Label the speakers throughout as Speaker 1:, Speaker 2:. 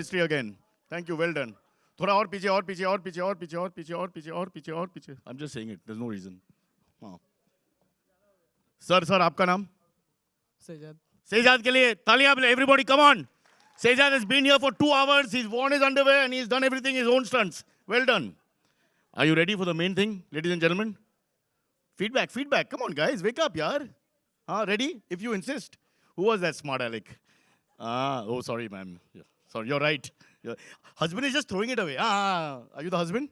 Speaker 1: chemistry again. Thank you. Well done. थोड़ा और पीछे और पीछे और पीछे और पीछे और पीछे और पीछे और पीछे और पीछे. I'm just saying it. There's no reason. हाँ. सर आपका नाम?
Speaker 2: सेजाद.
Speaker 1: सेजाद के लिए तालियां. Everybody, come on. Sejad has been here for 2 hours. He's worn his underwear and he's done everything his own stunts. Well done. Are you ready for the main thing, ladies and gentlemen? Feedback. Come on, guys. Wake up, yaar. Ready? If you insist. Who was that smart aleck? Oh, sorry, ma'am. Yeah, sorry, you're right. Your husband is just throwing it away. Are you the husband?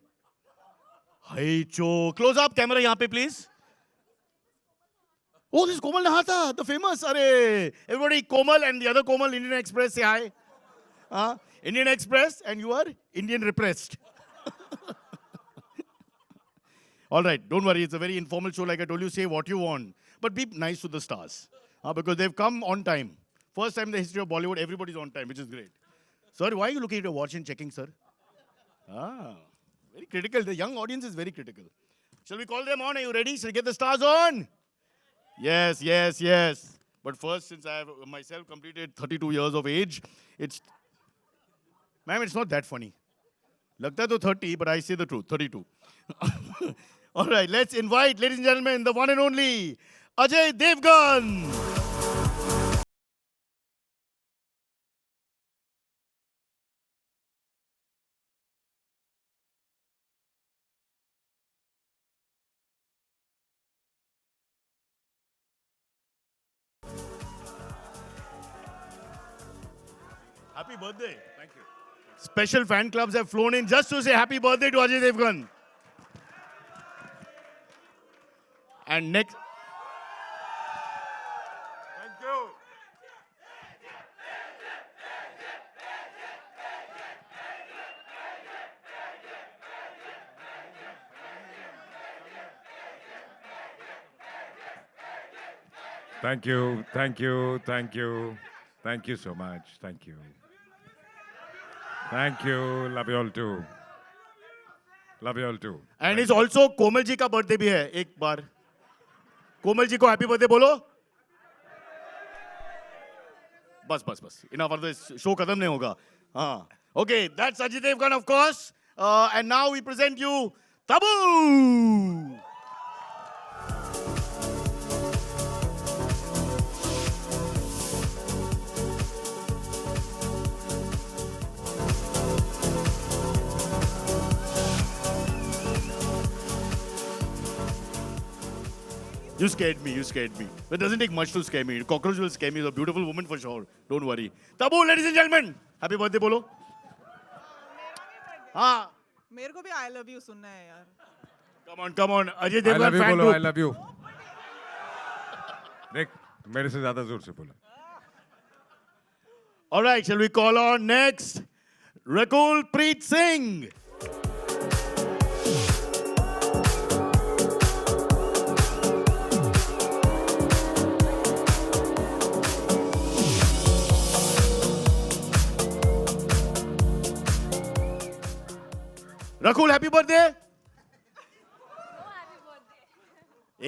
Speaker 1: Hi, Cho. Close up camera yahan pe, please. Oh, this is Komal Nahata, the famous. Arey, everybody, Komal and the other Komal, Indian Express, say hi. Indian Express, and you are Indian repressed. All right, don't worry. It's a very informal show. Like I told you, say what you want. But be nice to the stars. Because they've come on time. First time in the history of Bollywood, everybody's on time, which is great. Sir, why are you looking at your watch and checking, sir? Very critical. The young audience is very critical. Shall we call them on? Are you ready? Shall we get the stars on? Yes. But first, since I have myself completed 32 years of age, Ma'am, it's not that funny. Lagta hai to 30, but I say the truth, 32. All right, let's invite, ladies and gentlemen, the one and only Ajay Devgan. Happy birthday.
Speaker 3: Thank you.
Speaker 1: Special fan clubs have flown in just to say happy birthday to Ajay Devgan. And next...
Speaker 3: Thank you. Thank you. Thank you. Thank you. Thank you so much. Thank you. Thank you. Love you all too. Love you all too.
Speaker 1: And it's also Komal ji का birthday भी है एक बार. कोमल जी को happy birthday बोलो. बस. Enough of this. Show खत्म नहीं होगा. Okay, that's Ajay Devgan, of course. And now we present you Tabu. You scared me. But it doesn't take much to scare me. Cockroach will scare me. He's a beautiful woman for sure. Don't worry. Tabu, ladies and gentlemen. Happy birthday, bolo. हाँ.
Speaker 2: मेरे को भी I love you सुनना है यार.
Speaker 1: Come on. Ajay
Speaker 3: I
Speaker 1: Devgan
Speaker 3: love you
Speaker 1: fan
Speaker 3: बोलो. I
Speaker 1: group.
Speaker 3: love you. देख मेरे से ज्यादा जोर से बोला.
Speaker 1: All right, shall we call on next Rakul Preet Singh. Rakul happy birthday.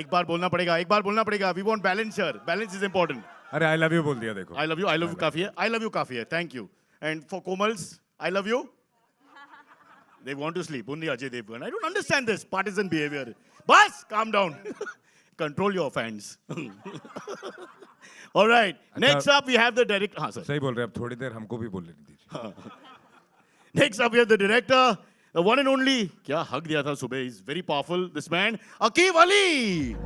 Speaker 1: एक बार बोलना पड़ेगा. We want balance here. Balance is important.
Speaker 3: अरे I love you बोल दिया देखो.
Speaker 1: I love you काफी है. I love you काफी है. Thank you. And for Komals, I love you. They want to sleep. Only Ajay Devgan. I don't understand this partisan behavior. Bas, calm down. Control your fans. All right. Next up, we have the director. हाँ sir.
Speaker 3: सही बोल रहे हैं. अब थोड़ी देर हमको भी बोलने दीजिए.
Speaker 1: Next up, we have the director, the one and only. क्या hug दिया था सुबह. He's very powerful. This man, Aqib Ali.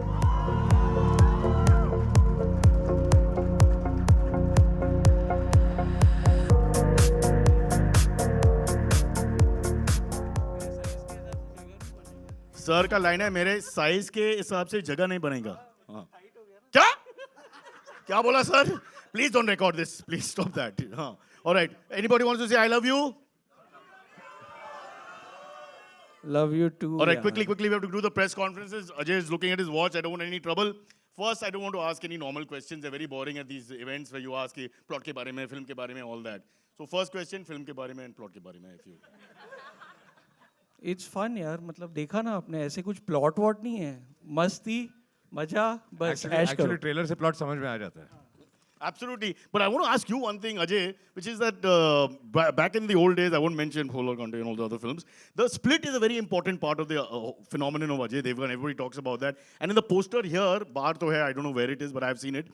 Speaker 1: Sir का लाइन है मेरे साइज के हिसाब से जगह नहीं बनेगा. क्या बोला sir? Please don't record this. Please stop that. Alright. Anybody wants to say I love you?
Speaker 2: Love you too.
Speaker 1: All right,
Speaker 2: यार.
Speaker 1: quickly, we have to do the press conferences. Ajay is looking at his watch. I don't want any trouble. First, I don't want to ask any normal questions. They're very boring at these events where you ask plot के बारे में, film के बारे में, all that. So first question, film के बारे में and plot के बारे में, if you.
Speaker 4: It's fun यार. मतलब देखा ना आपने, ऐसे कुछ प्लॉट वॉट नहीं है. मस्ती, मजा, बस ऐश करो.
Speaker 3: एक्चुअली ट्रेलर से प्लॉट समझ में आ जाता है.
Speaker 1: Absolutely. But I want to ask you one thing, Ajay, which is that back in the old days, I won't mention Polo Conte and all the other films, the split is a very important part of the phenomenon of Ajay Devgan. Everybody talks about that. And in the poster here, Bahar to hai, I don't know where it is, but I've seen it.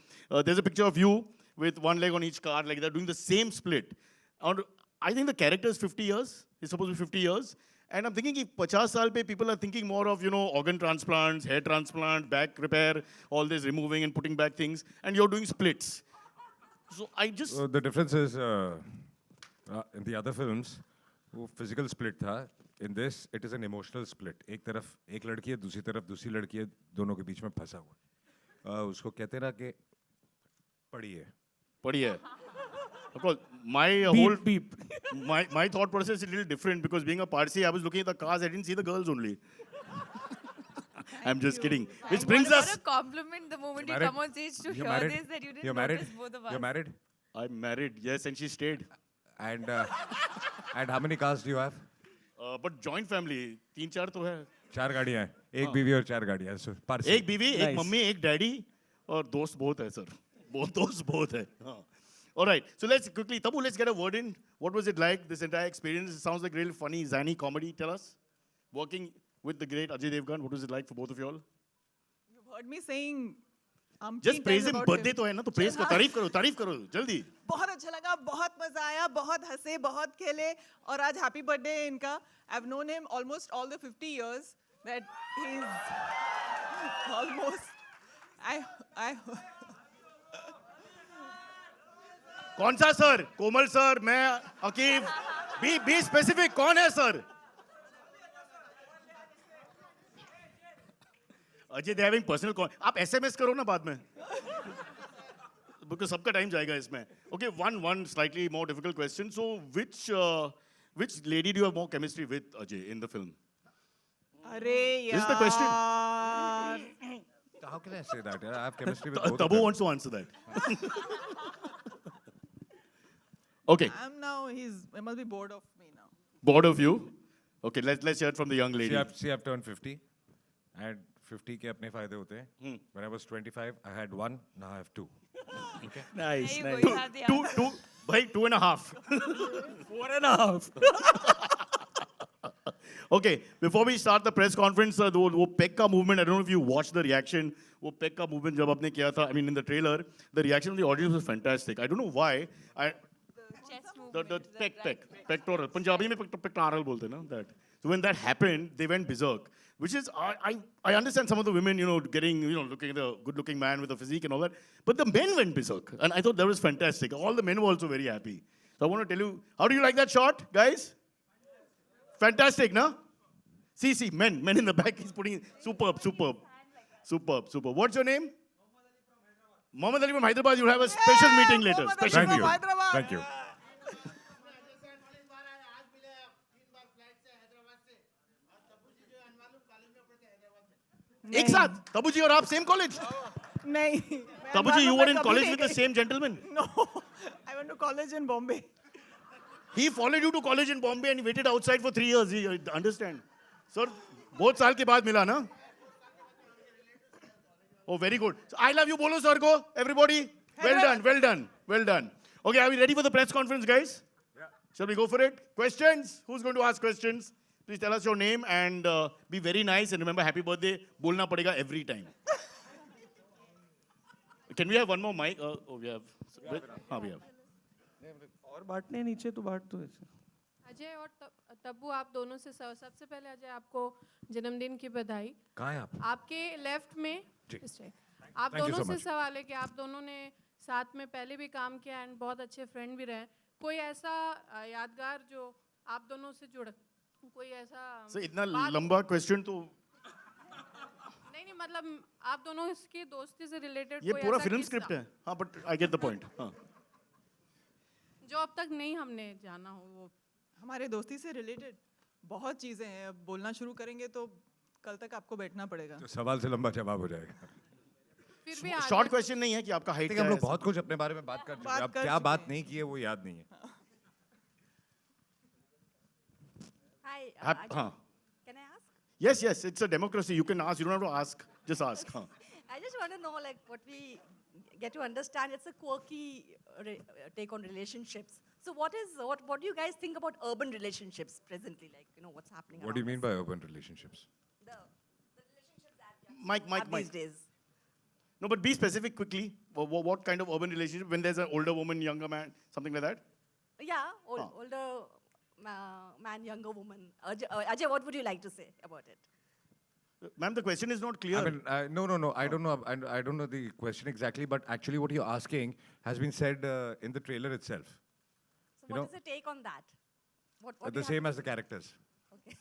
Speaker 1: There's a picture of you with one leg on each car, like they're doing the same split. And I think the character is 50 years. It's supposed to be 50 years. And I'm thinking if 50 saal pe people are thinking more of, organ transplants, hair transplant, back repair, all this removing and putting back things, and you're doing splits. So I just,
Speaker 3: So the difference is in the other films, वो physical split था. In this, it is an emotional split. एक तरफ एक लड़की है, दूसरी तरफ दूसरी लड़की है, दोनों के बीच में फंसा हुआ. उसको कहते ना कि पड़ी है.
Speaker 1: padi hai. Of course, my whole,
Speaker 4: beep.
Speaker 1: my thought process is a little different because being a Parsi, I was looking at the cars, I didn't see the girls only. I'm just kidding. Which brings
Speaker 5: What
Speaker 1: us,
Speaker 5: a compliment the moment you
Speaker 3: Married?
Speaker 5: come on stage to
Speaker 3: You're
Speaker 5: hear
Speaker 3: married?
Speaker 5: this that you didn't
Speaker 3: You're married?
Speaker 5: notice both of us.
Speaker 3: You're married?
Speaker 1: I'm married, yes, and she stayed.
Speaker 3: And and how many cars do you have?
Speaker 1: But joint family, 3-4 तो है.
Speaker 3: 4 गाड़ियाँ हैं. एक बीवी और 4 गाड़ियाँ हैं. So Parsi.
Speaker 1: एक बीवी, एक
Speaker 4: Nice.
Speaker 1: मम्मी, एक डैडी और दोस्त बहुत है सर. बहुत दोस्त बहुत है. हाँ. All right, so let's quickly, Tabu, let's get a word in. What was it like, this entire experience? It sounds like real funny, zany comedy. Tell us. Working with the great Ajay Devgan, what was it like for both of you all?
Speaker 2: You've heard me saying
Speaker 1: Just praise him, birthday तो है ना, तो praise करो, तारीफ करो, जल्दी.
Speaker 2: बहुत अच्छा लगा, बहुत मजा आया, बहुत हंसे, बहुत खेले और आज हैप्पी बर्थडे है इनका. I've known him almost all the 50 years that he's almost I
Speaker 1: कौन सा सर? कोमल सर, मैं, अकीब. Be specific, कौन है sir? Ajay, they having personal call. आप SMS करो ना बाद में. Because सबका time जाएगा इसमें. Okay, one slightly more difficult question. So which lady do you have more chemistry with, Ajay, in the film?
Speaker 2: अरे
Speaker 1: This is the question.
Speaker 2: यार
Speaker 3: How can I say that? I have chemistry with both of
Speaker 1: Tabu
Speaker 3: them.
Speaker 1: wants to answer that. Okay,
Speaker 2: I'm now he must be bored of me now.
Speaker 1: bored of you. Okay, let's hear it from the young lady.
Speaker 3: See, I've turned 50. And 50 के अपने फायदे होते हैं. When I was 25, I had 1. Now I have 2.
Speaker 4: Nice,
Speaker 5: There you go,
Speaker 4: nice.
Speaker 5: you have the answer.
Speaker 1: Two, bhai, 2.5.
Speaker 4: 4.5.
Speaker 1: Okay, before we start the press conference, वो Pekka movement, I don't know if you watched the reaction. वो Pekka movement जब आपने किया था, I mean in the trailer, the reaction of the audience was fantastic. I don't know why.
Speaker 5: Chest
Speaker 1: The
Speaker 5: movement, is that right?
Speaker 1: pectoral. Punjabi में pectoral बोलते हैं ना, that. So when that happened, they went berserk. Which is, I understand some of the women, getting, looking at the good-looking man with a physique and all that. But the men went berserk. And I thought that was fantastic. All the men were also very happy. So I want to tell you, how do you like that shot, guys? Fantastic, no? See, men in the back, he's putting, superb. What's your name? Mohammed Ali from Hyderabad. You'll have a special meeting later.
Speaker 2: Mohammed
Speaker 1: Special
Speaker 2: Ali
Speaker 3: Thank
Speaker 2: from
Speaker 3: you.
Speaker 2: Hyderabad.
Speaker 3: Thank you.
Speaker 1: एक साथ, तबू जी और आप same college.
Speaker 2: नहीं
Speaker 1: Tabu ji, you were in college with the same gentleman.
Speaker 2: No, I went to college in Bombay.
Speaker 1: He followed you to college in Bombay and he waited outside for 3 years. You understand? Sir, बहुत साल के बाद मिला ना? Oh, very good. So, I love you, bolo sir ko, everybody. Well done. Okay, are we ready for the press conference, guys?
Speaker 3: Yeah.
Speaker 1: Shall we go for it? Questions? Who's going to ask questions? Please tell us your name and be very nice and remember happy birthday. बोलना पड़ेगा every time. Can we have one more mic? We have. We have.
Speaker 4: और बांटने नीचे तो बांट तो ऐसे.
Speaker 6: अजय और तब्बू, आप दोनों से सबसे पहले अजय आपको जन्मदिन की बधाई.
Speaker 3: कहाँ हैं आप?
Speaker 6: आपके लेफ्ट में
Speaker 3: जी.
Speaker 6: इस टाइप. आप
Speaker 3: Thank you
Speaker 6: दोनों
Speaker 3: so
Speaker 6: से
Speaker 3: much.
Speaker 6: सवाल है कि आप दोनों ने साथ में पहले भी काम किया एंड बहुत अच्छे फ्रेंड भी रहे. कोई ऐसा यादगार जो आप दोनों से जुड़, कोई ऐसा
Speaker 1: So, इतना
Speaker 6: बात-
Speaker 1: लंबा question तो
Speaker 6: नहीं मतलब आप दोनों इसकी दोस्ती से रिलेटेड
Speaker 1: ये पूरा फिल्म स्क्रिप्ट है. हाँ, but I get the point. हाँ.
Speaker 6: जो अब तक नहीं हमने जाना हो वो.
Speaker 2: हमारे दोस्ती से रिलेटेड बहुत चीजें हैं. अब बोलना शुरू करेंगे तो कल तक आपको बैठना पड़ेगा.
Speaker 3: तो सवाल से लंबा जवाब हो जाएगा.
Speaker 6: फिर भी
Speaker 1: शॉर्ट क्वेश्चन नहीं है कि आपका हाइट
Speaker 3: ठीक
Speaker 1: क्या
Speaker 3: है, हम
Speaker 1: है.
Speaker 3: लोग बहुत कुछ अपने बारे में बात कर चुके हैं. अब
Speaker 2: कर
Speaker 3: क्या
Speaker 2: चुके
Speaker 3: बात
Speaker 2: हैं.
Speaker 3: नहीं की है वो याद नहीं है.
Speaker 5: Hi,
Speaker 1: हाँ.
Speaker 5: can I ask?
Speaker 1: Yes, it's a democracy. You can ask. You don't have to ask. Just ask. हाँ.
Speaker 5: I just want to know like what we get to understand it's a quirky take on relationships. So what do you guys think about urban relationships presently? Like, you know, what's happening
Speaker 3: What do you
Speaker 5: around
Speaker 3: mean by urban relationships?
Speaker 5: the relationships that
Speaker 1: Mike,
Speaker 5: these days?
Speaker 1: No, but be specific quickly. What kind of urban relationship? When there's an older woman, younger man, something like that?
Speaker 5: Yeah, older man, younger woman. Ajay, what would you like to say about it?
Speaker 1: Ma'am, the question is not clear.
Speaker 3: I mean, no. I don't know. I don't know the question exactly, but actually, what you're asking has been said in the trailer itself.
Speaker 5: So
Speaker 3: You
Speaker 5: what
Speaker 3: know,
Speaker 5: is the take on that? What do
Speaker 3: The
Speaker 5: you have
Speaker 3: same
Speaker 5: to
Speaker 3: as the characters.
Speaker 5: Okay.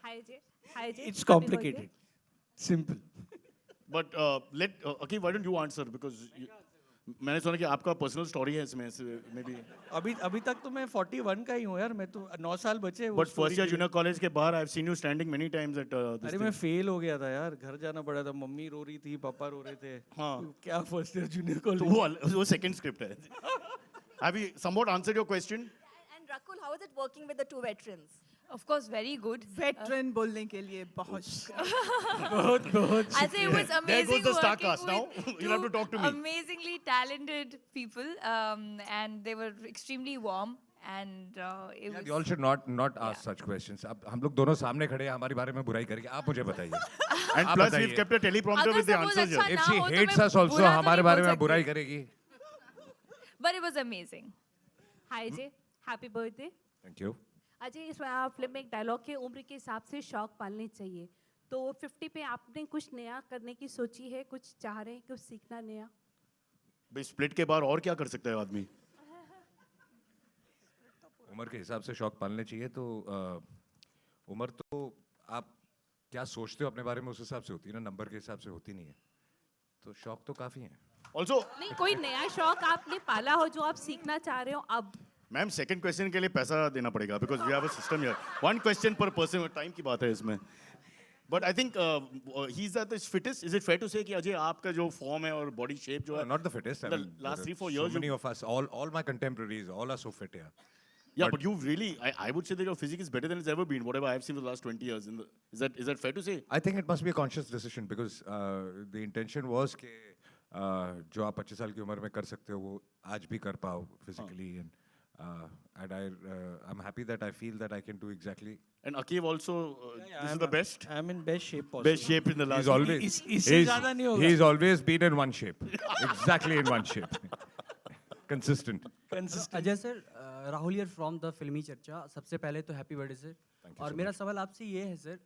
Speaker 5: Hi, Ajay. Hi, Ajay.
Speaker 4: It's
Speaker 5: Happy
Speaker 4: complicated. Simple.
Speaker 1: But okay, why don't you answer? Because मैंने सुना कि आपका personal story है इसमें से may be
Speaker 4: अभी तक तो मैं 41 का ही हूँ यार, मैं तो 9 साल बचे वो
Speaker 1: बट
Speaker 4: story
Speaker 1: फर्स्ट ईयर
Speaker 4: के लिए।
Speaker 1: जूनियर कॉलेज के बाहर I have seen you standing many times at
Speaker 4: अरे मैं फेल हो गया था यार, घर जाना पड़ा था, मम्मी रो रही थी, पापा रो रहे थे।
Speaker 1: हाँ।
Speaker 4: क्या फर्स्ट ईयर जूनियर
Speaker 1: तो
Speaker 4: कॉलेज।
Speaker 1: वो सेकंड स्क्रिप्ट है have you somewhat answered your question
Speaker 5: And Rakul, how is it working with the two veterans?
Speaker 7: Of course, very good.
Speaker 2: Veteran बोलने के लिए बहुत
Speaker 7: I'd say it was amazing
Speaker 1: the star
Speaker 7: working
Speaker 1: cast. Now,
Speaker 7: with
Speaker 1: you'll have to
Speaker 7: two
Speaker 1: talk to me.
Speaker 7: amazingly talented people, and they were extremely warm. And it
Speaker 3: Yeah,
Speaker 7: was.
Speaker 3: you all should not ask such questions. अब हम लोग दोनों सामने खड़े हैं हमारे बारे में बुराई करके आप मुझे बताइए.
Speaker 1: एंड
Speaker 3: आप
Speaker 1: प्लस
Speaker 3: बताइए.
Speaker 1: वी केप्ट अ टेलीप्रॉम्प्टर
Speaker 7: अगर
Speaker 1: विद द
Speaker 7: suppose
Speaker 1: आंसर्स
Speaker 7: अच्छा
Speaker 1: हियर
Speaker 7: ना
Speaker 3: If she
Speaker 7: हो तो
Speaker 3: hates
Speaker 7: मैं
Speaker 3: us also,
Speaker 7: बुरा तो
Speaker 3: हमारे
Speaker 7: नहीं
Speaker 3: बारे
Speaker 7: बोल
Speaker 3: में
Speaker 7: सकती.
Speaker 3: बुराई करेगी.
Speaker 7: But it was amazing.
Speaker 8: Hi Ajay, happy birthday.
Speaker 3: Thank you.
Speaker 8: Ajay, इस फिल्म में एक डायलॉग के उम्र के हिसाब से शौक पालने चाहिए, तो 50 पे आपने कुछ नया करने की सोची है, कुछ चाह रहे हैं कुछ सीखना नया?
Speaker 1: भाई स्प्लिट के बाद और क्या कर सकता है आदमी
Speaker 3: उम्र के हिसाब से शौक पालने चाहिए तो उम्र तो आप क्या सोचते हो अपने बारे में उस हिसाब से होती है ना, नंबर के हिसाब से होती नहीं है. तो शौक तो काफ़ी हैं.
Speaker 1: ऑल्सो
Speaker 8: नहीं, कोई नया शौक आपने पाला हो जो आप सीखना चाह रहे हो अब?
Speaker 1: मैम सेकंड क्वेश्चन के लिए पैसा देना पड़ेगा because we have a system here one question per person time की बात है इसमें but I think he is the fittest is it fair to say कि अजय आपका जो फॉर्म है और बॉडी शेप जो है
Speaker 3: Not the fittest. I
Speaker 1: the
Speaker 3: mean,
Speaker 1: last
Speaker 3: there are
Speaker 1: 3-4
Speaker 3: so
Speaker 1: years
Speaker 3: many of us, all my contemporaries, all are so fit here.
Speaker 1: yeah but you've really I would say that your physique is better than it's ever been whatever I have seen for the last 20 years is that fair to say
Speaker 3: I think it must be a conscious decision because the intention was कि जो आप 25 साल की उम्र में कर सकते हो वो आज भी कर पाओ physically and I'm happy that I feel that I can do exactly.
Speaker 1: and Akeem also this is the best
Speaker 4: I'm in best shape possible.
Speaker 1: best shape in the last
Speaker 3: He's always
Speaker 4: इससे ज़्यादा नहीं होगा।
Speaker 3: he's always been in one shape, exactly in one shape, consistent.
Speaker 9: Ajay sir, Rahul here from the फिल्मी चर्चा. सबसे पहले तो happy birthday sir. और मेरा सवाल आपसे ये है सर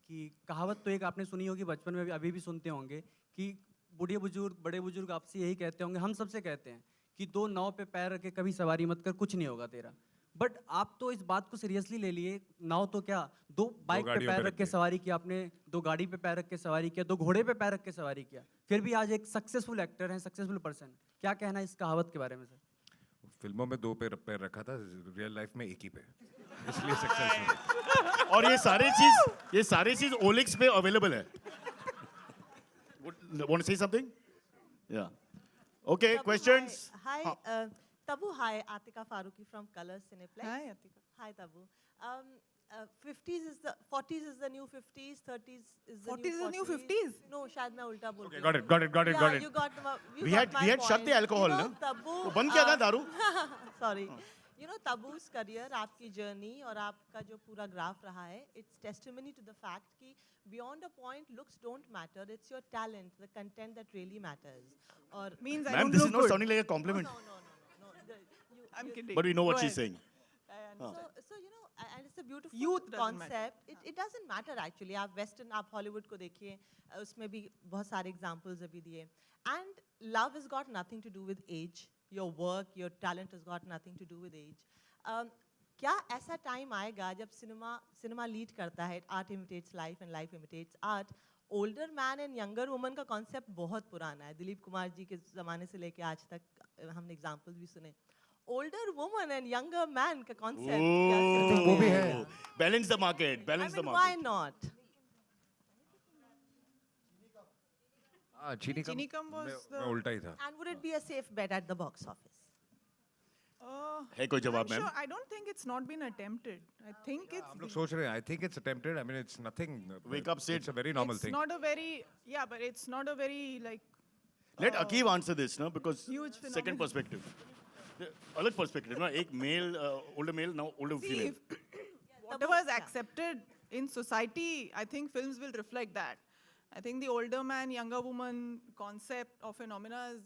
Speaker 9: कि कहावत तो एक आपने सुनी होगी बचपन में, अभी भी सुनते होंगे कि बूढ़े बुजुर्ग बड़े बुजुर्ग आपसे यही कहते होंगे, हम सबसे कहते हैं कि दो नाव पे पैर रख के कभी सवारी मत कर, कुछ नहीं होगा तेरा. बट आप तो इस बात को सीरियसली ले लिए. नाव तो क्या, दो बाइक पे
Speaker 3: गाड़ियों पे
Speaker 9: पैर
Speaker 3: रख
Speaker 9: रख के
Speaker 3: के.
Speaker 9: सवारी किया आपने, दो गाड़ी पे पैर रख के सवारी किया, दो घोड़े पे पैर रख के सवारी किया, फिर भी आज एक सक्सेसफुल एक्टर हैं, सक्सेसफुल पर्सन. क्या कहना है इस कहावत के बारे में सर?
Speaker 3: फिल्मों में दो पैर रखा था, रियल लाइफ में एक ही पे, इसलिए सक्सेस.
Speaker 1: और ये सारी चीज ओलिक्स पे अवेलेबल है want to say something yeah okay
Speaker 10: Tabu,
Speaker 1: questions
Speaker 10: Hi, Tabu. Hi, Atika Faruqi from Colors Cineplex.
Speaker 2: Hi, Atika.
Speaker 10: Hi, Tabu. 50s is the 40s is the new 50s. 30s is the
Speaker 2: 40s is the new
Speaker 10: 40s.
Speaker 2: 50s?
Speaker 10: No, शायद मैं उल्टा बोल
Speaker 3: Okay,
Speaker 10: रही
Speaker 3: got
Speaker 10: हूँ.
Speaker 3: it, got it, got it,
Speaker 10: Yeah,
Speaker 3: got it.
Speaker 10: you got you
Speaker 1: we
Speaker 10: got
Speaker 1: had
Speaker 10: my
Speaker 1: we had shut the
Speaker 10: point.
Speaker 1: alcohol
Speaker 10: You
Speaker 1: ना
Speaker 10: know, Tabu,
Speaker 1: वो बंद किया था दारू
Speaker 10: Sorry. You know, Tabu's career, आपकी journey और आपका जो पूरा ग्राफ रहा है, it's testimony to the fact कि beyond a point, looks don't matter. It's your talent, the content that really matters. और
Speaker 2: means I
Speaker 1: ma'am
Speaker 2: don't
Speaker 1: this
Speaker 2: look
Speaker 1: is not
Speaker 2: good.
Speaker 1: sounding like a compliment
Speaker 10: no.
Speaker 2: I'm kidding.
Speaker 1: but we know what
Speaker 2: Go
Speaker 1: she's
Speaker 2: ahead.
Speaker 1: saying
Speaker 10: So you know, and it's a beautiful
Speaker 2: Youth doesn't matter.
Speaker 10: concept. It doesn't matter actually. आप western, आप Hollywood को देखिए, उसमें भी बहुत सारे examples अभी दिए. And love has got nothing to do with age. Your work, your talent has got nothing to do with age. क्या ऐसा टाइम आएगा जब सिनेमा लीड करता है, art imitates life and life imitates art. Older man and younger woman का concept बहुत पुराना है. दिलीप कुमार जी के ज़माने से लेके आज तक हमने examples भी सुने. Older woman and younger man का concept.
Speaker 3: वो भी है.
Speaker 1: balance the market
Speaker 10: I
Speaker 1: balance the
Speaker 10: mean, why
Speaker 1: market
Speaker 10: not?
Speaker 3: चीनी
Speaker 2: Chinikam was
Speaker 3: मैं
Speaker 2: the-
Speaker 3: उल्टा ही था.
Speaker 10: And would it be a safe bet at the box office?
Speaker 1: है कोई जवाब
Speaker 2: I'm
Speaker 1: ma'am
Speaker 2: sure, I don't think it's not been attempted. I think it's
Speaker 3: हम लोग सोच रहे हैं. I think it's attempted. I mean, it's nothing.
Speaker 1: Wake up, Sid.
Speaker 3: It's a very normal
Speaker 2: it's
Speaker 3: thing.
Speaker 2: not a very but it's not a very like
Speaker 1: Let Akeem answer this, no? Because
Speaker 2: Huge
Speaker 1: second
Speaker 2: phenomenon.
Speaker 1: perspective. The other perspective, no? Ek male, older male, now older
Speaker 2: See,
Speaker 1: female.
Speaker 2: whatever is accepted in society, I think films will reflect that. I think the older man, younger woman concept or phenomena is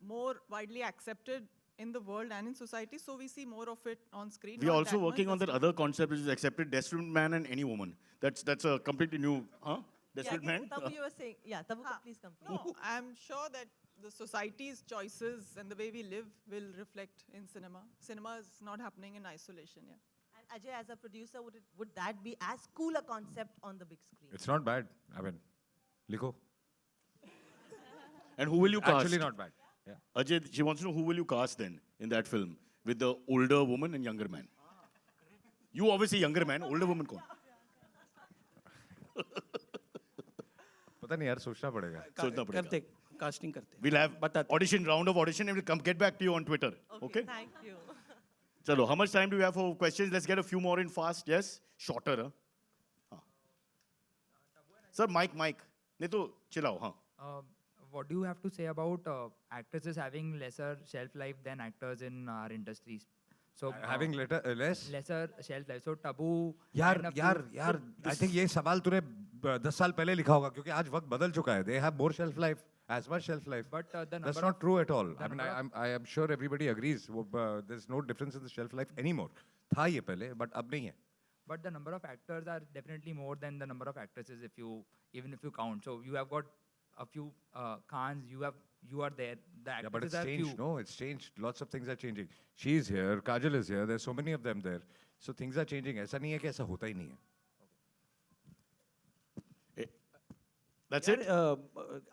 Speaker 2: more widely accepted in the world and in society, so we see more of it on screen.
Speaker 1: We are
Speaker 2: not
Speaker 1: also
Speaker 2: that much,
Speaker 1: working on
Speaker 2: but
Speaker 1: that other concept which is accepted, desperate man and any woman. That's a completely new, huh? Desperate man?
Speaker 10: Tabu, you were saying, yeah, Tabu, please complete.
Speaker 2: no, I'm sure that the society's choices and the way we live will reflect in cinema. Cinema is not happening in isolation, yeah.
Speaker 10: And Ajay, as a producer, would that be as cool a concept on the big screen?
Speaker 3: It's not bad. I mean, Liko.
Speaker 1: And who will you cast?
Speaker 3: Actually, not bad. Yeah.
Speaker 1: Ajay, she wants to know who will you cast then in that film with the older woman and younger man? You obviously younger man, older woman कौन?
Speaker 3: पता नहीं यार सोचना पड़ेगा.
Speaker 1: सोचना पड़ेगा.
Speaker 4: करते casting करते
Speaker 1: We'll have audition, round of audition, and we'll come get back to you on Twitter. Okay?
Speaker 10: Thank you.
Speaker 1: Chalo, how much time do we have for questions? Let's get a few more in fast. Yes? Shorter, huh? हाँ. Sir, mic. नहीं तो चिल्लाओ, हाँ.
Speaker 11: What do you have to say about actresses having lesser shelf life than actors in our industries? So
Speaker 3: Having less.
Speaker 11: lesser shelf life. So taboo.
Speaker 3: यार
Speaker 11: kind of
Speaker 3: यार
Speaker 11: you-
Speaker 3: यार I think ये सवाल तूने 10 साल पहले लिखा होगा क्योंकि आज वक्त बदल चुका है. They have more shelf life, as much shelf life.
Speaker 11: But the
Speaker 3: That's
Speaker 11: number
Speaker 3: not
Speaker 11: of-
Speaker 3: true at all.
Speaker 11: the
Speaker 3: I mean,
Speaker 11: number
Speaker 3: I am sure everybody agrees. There's no difference in the shelf life anymore. था ये पहले, but अब नहीं है.
Speaker 11: But the number of actors are definitely more than the number of actresses even if you count. So you have got a few Khans. You are there. The
Speaker 3: Yeah, but it's
Speaker 11: actresses are
Speaker 3: changed.
Speaker 11: few.
Speaker 3: No, it's changed. Lots of things are changing. She's here. Kajal is here. There's so many of them there. So things are changing. ऐसा नहीं है कि ऐसा होता ही नहीं है.
Speaker 1: That's it?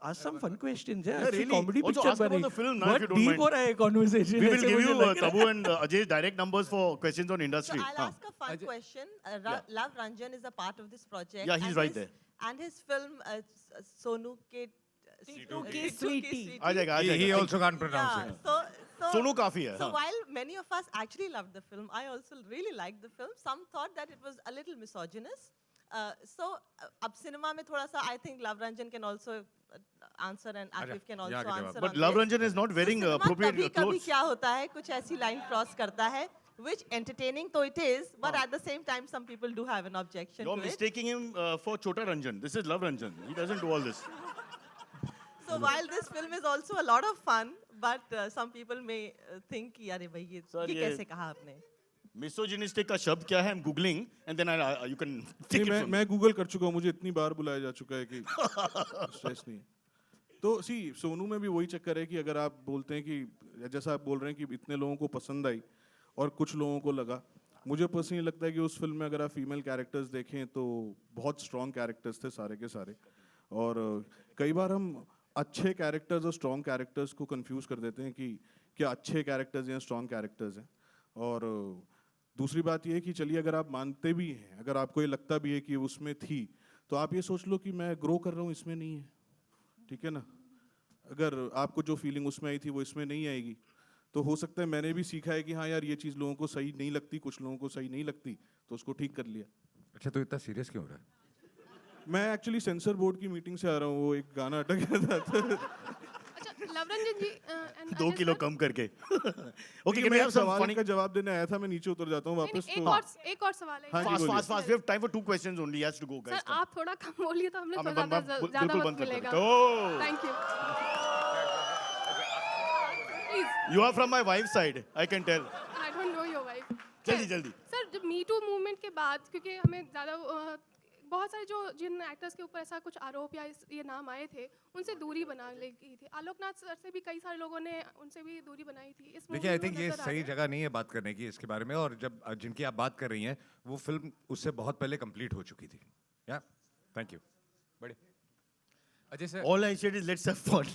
Speaker 4: ask some fun questions.
Speaker 1: Yeah,
Speaker 4: अच्छी
Speaker 1: really.
Speaker 4: comedy
Speaker 1: Also
Speaker 4: picture
Speaker 1: ask about
Speaker 4: बनी.
Speaker 1: the film now, if
Speaker 4: बहुत
Speaker 1: you don't
Speaker 4: deep
Speaker 1: mind.
Speaker 4: हो रहा है conversation.
Speaker 1: We will
Speaker 4: ऐसे
Speaker 1: give
Speaker 4: मुझे
Speaker 1: you
Speaker 4: लग रहा है.
Speaker 1: Tabu and Ajay's direct numbers for questions on industry.
Speaker 10: So I'll
Speaker 1: हाँ.
Speaker 10: ask a fun question. Love Ranjan is a part of this project.
Speaker 1: Yeah, he's
Speaker 10: and
Speaker 1: right
Speaker 10: his-
Speaker 1: there.
Speaker 10: And his film, Sonu Ke...
Speaker 2: K Sweetie.
Speaker 1: आ जाएगा.
Speaker 3: He also can't pronounce
Speaker 10: Yeah,
Speaker 3: it.
Speaker 10: so
Speaker 1: Sonu काफी है.
Speaker 10: So
Speaker 1: हाँ.
Speaker 10: while many of us actually loved the film, I also really liked the film. Some thought that it was a little misogynist. Ab cinema mein thoda sa, I think Love Ranjan can also answer and Akif can also
Speaker 3: yeah, give
Speaker 10: answer.
Speaker 1: But
Speaker 10: on
Speaker 1: Love
Speaker 10: this.
Speaker 1: Ranjan is not wearing
Speaker 10: cinema
Speaker 1: appropriate
Speaker 10: कभी
Speaker 1: clothes.
Speaker 10: क्या होता है, कुछ ऐसी line cross करता है, which entertaining though it is, but at the same time some people do have an objection
Speaker 1: You're
Speaker 10: to it.
Speaker 1: mistaking him for Chota Ranjan. This is Love Ranjan. He doesn't do all this.
Speaker 10: So while this film is also a lot of fun, but some people may think कि अरे भाई ये
Speaker 1: Sir,
Speaker 10: ये
Speaker 1: ये-
Speaker 10: कैसे कहा आपने?
Speaker 1: Misogynistic का शब्द क्या है? I'm googling and then you can take it from
Speaker 12: मैं गूगल कर चुका हूँ. मुझे इतनी बार बुलाया जा चुका है कि स्ट्रेस नहीं है. तो सी सोनू में भी वही चक्कर है कि अगर आप बोलते हैं कि जैसा आप बोल रहे हैं कि इतने लोगों को पसंद आई और कुछ लोगों को लगा, मुझे पर्सनली लगता है कि उस फिल्म में अगर आप फीमेल कैरेक्टर्स देखें तो बहुत स्ट्रॉन्ग कैरेक्टर्स थे सारे के सारे. और कई बार हम अच्छे कैरेक्टर्स और स्ट्रॉन्ग कैरेक्टर्स को कंफ्यूज कर देते हैं कि क्या अच्छे कैरेक्टर्स हैं स्ट्रॉन्ग कैरेक्टर्स हैं. और दूसरी बात ये है कि चलिए अगर आप मानते भी हैं, अगर आपको ये लगता भी है कि उसमें थी, तो आप ये सोच लो कि मैं ग्रो कर रहा हूँ, इसमें नहीं है. ठीक है ना. अगर आपको जो फीलिंग उसमें आई थी वो इसमें नहीं आएगी, तो हो सकता है मैंने भी सीखा है कि हाँ यार ये चीज़ लोगों को सही नहीं लगती, कुछ लोगों को सही नहीं लगती, तो उसको ठीक कर लिया.
Speaker 3: अच्छा तो इतना सीरियस क्यों हो रहा है?
Speaker 12: मैं एक्चुअली सेंसर बोर्ड की मीटिंग से आ रहा हूँ, वो एक गाना अटक गया था.
Speaker 6: अच्छा लवरंजन जी and
Speaker 1: 2
Speaker 6: Ajay
Speaker 1: किलो
Speaker 6: sir,
Speaker 1: कम करके.
Speaker 12: Okay,
Speaker 1: Okay, can we
Speaker 12: मैं
Speaker 1: have some
Speaker 12: सवाल
Speaker 1: funny?
Speaker 12: का जवाब देने आया था, मैं नीचे उतर जाता हूँ
Speaker 6: नहीं,
Speaker 12: वापस.
Speaker 6: नहीं,
Speaker 12: तो
Speaker 6: एक और सवाल है.
Speaker 12: हाँ जी,
Speaker 1: Fast,
Speaker 12: बोलिए.
Speaker 1: fast, fast. We have time for 2 questions only. He has to go, guys.
Speaker 6: Sir आप थोड़ा कम बोलिए तो हमने
Speaker 1: हाँ, मैं
Speaker 6: थोड़ा ज़्यादा
Speaker 1: बिल्कुल बंद
Speaker 6: वक्त
Speaker 1: कर
Speaker 6: मिलेगा.
Speaker 1: देता हूँ.
Speaker 6: Thank you. Please,
Speaker 1: You are from my wife's side. I can tell.
Speaker 6: I don't know your wife.
Speaker 1: जल्दी जल्दी.
Speaker 6: सर जब मी टू मूवमेंट के बाद क्योंकि हमें ज़्यादा बहुत सारे जो जिन एक्टर्स के ऊपर ऐसा कुछ आरोप या ये नाम आए थे उनसे दूरी बना ली गई थी. आलोकनाथ सर से भी कई सारे लोगों ने उनसे भी दूरी बनाई थी. इस
Speaker 3: देखिए आई
Speaker 6: movie में
Speaker 3: थिंक ये
Speaker 6: नज़र आ
Speaker 3: सही
Speaker 6: रहा है.
Speaker 3: जगह नहीं है बात करने की इसके बारे में. और जब जिनकी आप बात कर रही हैं वो फिल्म उससे बहुत पहले कंप्लीट हो चुकी थी. या थैंक यू. बड़े
Speaker 13: Ajay sir
Speaker 1: All I said is let's have fun.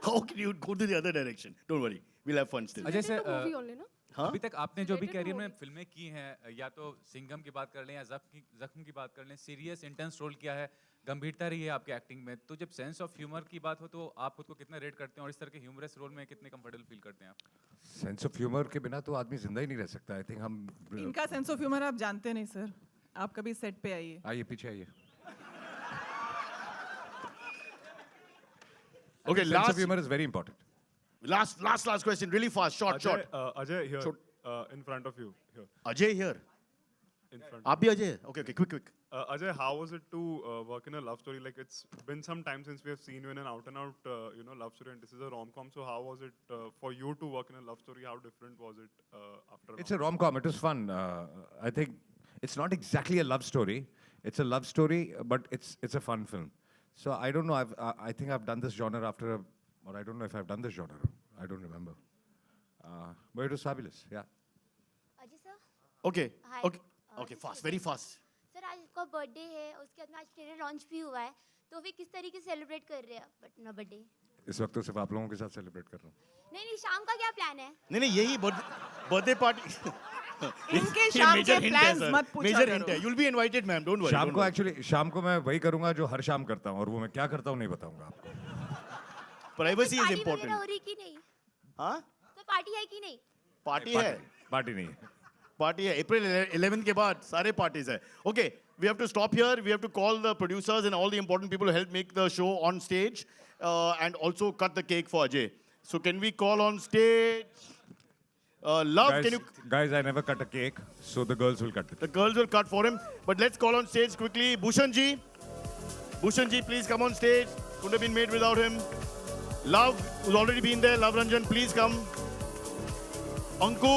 Speaker 1: How can you go to the other direction? Don't worry. We'll have fun still.
Speaker 13: Ajay
Speaker 6: Related to
Speaker 13: sir
Speaker 6: movie only, no?
Speaker 1: हाँ?
Speaker 13: अभी तक आपने जो भी
Speaker 6: Related to
Speaker 13: कैरियर में
Speaker 6: movie.
Speaker 13: फिल्में की हैं या तो सिंघम की बात कर लें या जख्म की बात कर लें, सीरियस इंटेंस रोल किया है, गंभीरता रही है आपके एक्टिंग में, तो जब सेंस ऑफ ह्यूमर की बात हो तो आप खुद को कितना रेट करते हैं और इस तरह के ह्यूमरस रोल में कितने कंफर्टेबल फील करते हैं आप?
Speaker 3: सेंस ऑफ ह्यूमर के बिना तो आदमी जिंदा ही नहीं रह सकता. आई थिंक हम
Speaker 2: इनका सेंस ऑफ ह्यूमर आप जानते नहीं सर. आप कभी सेट पे आइए.
Speaker 3: आइए पीछे आइए.
Speaker 1: Okay,
Speaker 3: Sense
Speaker 1: last
Speaker 3: of humor is very important.
Speaker 1: last question. Really fast. Short.
Speaker 12: Ajay here,
Speaker 1: Short.
Speaker 12: in front of you. Here,
Speaker 1: Ajay here.
Speaker 12: in front.
Speaker 1: आप भी अजय है? Okay. Quick.
Speaker 12: Ajay, how was it to work in a love story? Like, it's been some time since we have seen you in an out-and-out, love story, and this is a rom-com. So how was it for you to work in a love story? How different was it after?
Speaker 3: It's a rom-com. It was fun. I think it's not exactly a love story. It's a love story, but it's a fun film. So I don't know. I think I've done this genre or I don't know if I've done this genre. I don't remember. But it was fabulous. Yeah.
Speaker 14: Ajay sir
Speaker 1: Okay.
Speaker 14: Hi.
Speaker 1: Okay. Fast. Very fast.
Speaker 14: Sir आज उसका birthday है उसके बाद में आज trailer launch भी हुआ है तो फिर किस तरीके से सेलिब्रेट कर रहे हैं अपना बर्थडे
Speaker 3: इस वक्त तो सिर्फ आप लोगों के साथ सेलिब्रेट कर रहा हूँ.
Speaker 14: नहीं शाम का क्या प्लान है
Speaker 1: नहीं यही बर्थडे पार्टी.
Speaker 2: इनके शाम के plans मत पूछा
Speaker 1: Major
Speaker 2: करो.
Speaker 1: hint है. You'll be invited, ma'am. Don't worry.
Speaker 3: शाम को एक्चुअली शाम को मैं वही करूंगा जो हर शाम करता हूँ और वो मैं क्या करता हूँ नहीं बताऊंगा आपको.
Speaker 1: Privacy is
Speaker 14: पार्टी वगैरह
Speaker 1: important.
Speaker 14: हो रही कि नहीं
Speaker 1: हाँ?
Speaker 14: तो पार्टी है कि नहीं
Speaker 1: पार्टी है.
Speaker 3: पार्टी नहीं है.
Speaker 1: पार्टी है. April 11th के बाद सारे parties है. Okay. We have to stop here. We have to call the producers and all the important people who help make the show on stage and also cut the cake for Ajay. So can we call on stage? Love,
Speaker 3: Guys,
Speaker 1: can you?
Speaker 3: guys, I never cut a cake, so the girls will cut it.
Speaker 1: The girls will cut for him. But let's call on stage quickly. Bhushan ji. Bhushan ji, please come on stage. Couldn't have been made without him. Love, who's already been there. Love Ranjan, please come. Anku.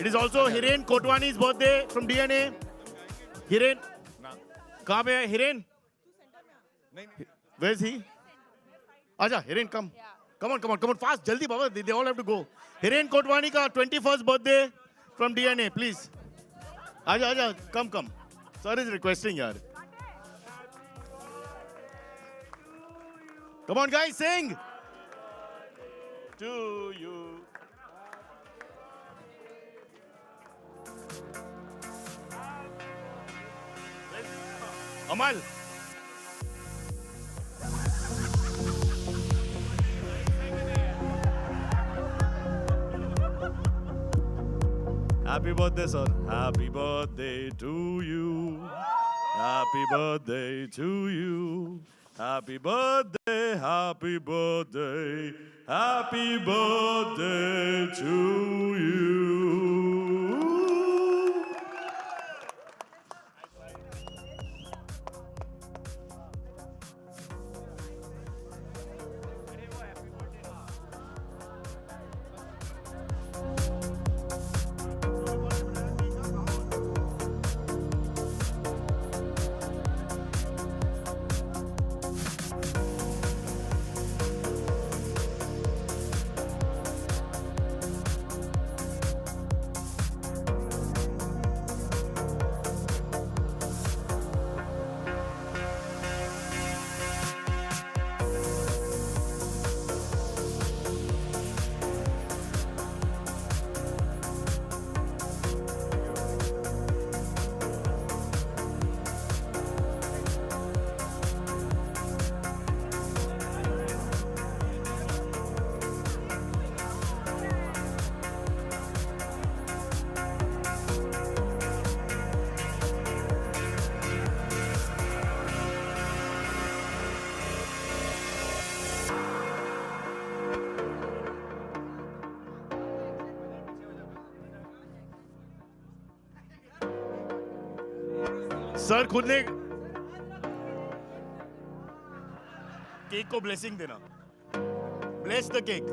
Speaker 1: It is also Hiren Kotwani's birthday from DNA. Hiren. कहाँ पे है Hiren? Where is he? आजा Hiren, come. Come on, fast, जल्दी बाबा. They all have to go. Hiren Kotwani का 21st birthday from DNA, please. आजा, come. Sir is requesting यार. Come on guys, sing. To you. Amal. Happy birthday, sir. Happy birthday to you. Happy birthday to you. Happy birthday, happy birthday, happy birthday to you. Sir खुद ने cake को blessing देना. Bless the cake.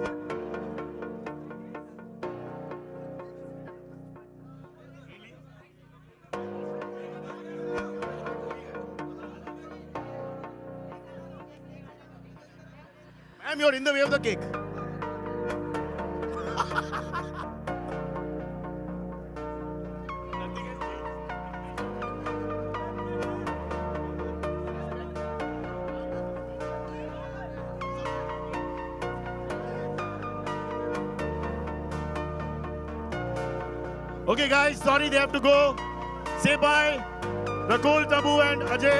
Speaker 1: Ma'am, you're in the way of the cake. Okay, guys, sorry they have to go. Say bye. Rakul, Tabu, and Ajay.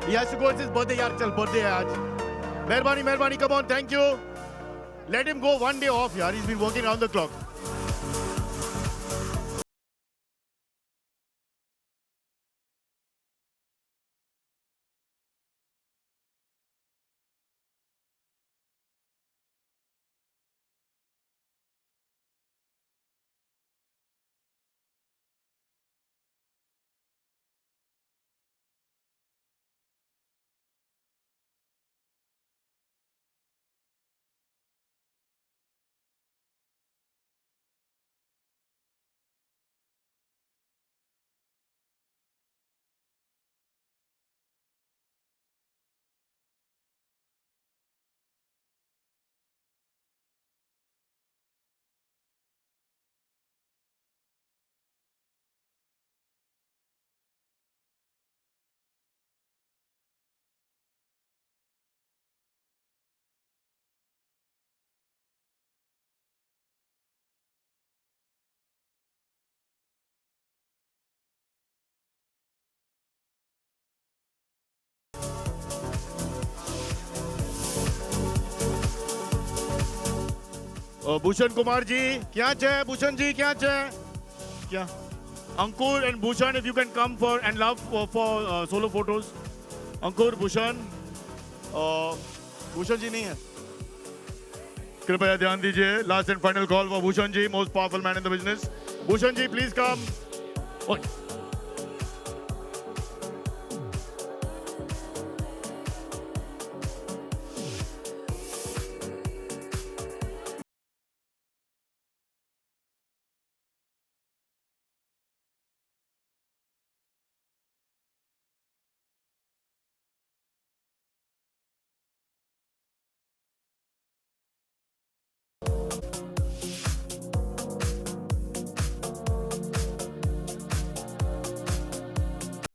Speaker 1: He has to go. It's his birthday. Yaar, chal, birthday hai aaj. Mehrbani, come on. Thank you. Let him go one day off, yaar. He's been working around the clock. Bhushan Kumar ji, kya chahe? Bhushan ji, kya chahe? Kya? Ankur and Bhushan, if you can come for and love for solo photos. Ankur, Bhushan. Bhushan ji nahi hai. कृपया ध्यान दीजिए. Last and final call for Bhushan ji, most powerful man in the business. Bhushan ji, please come. Oh.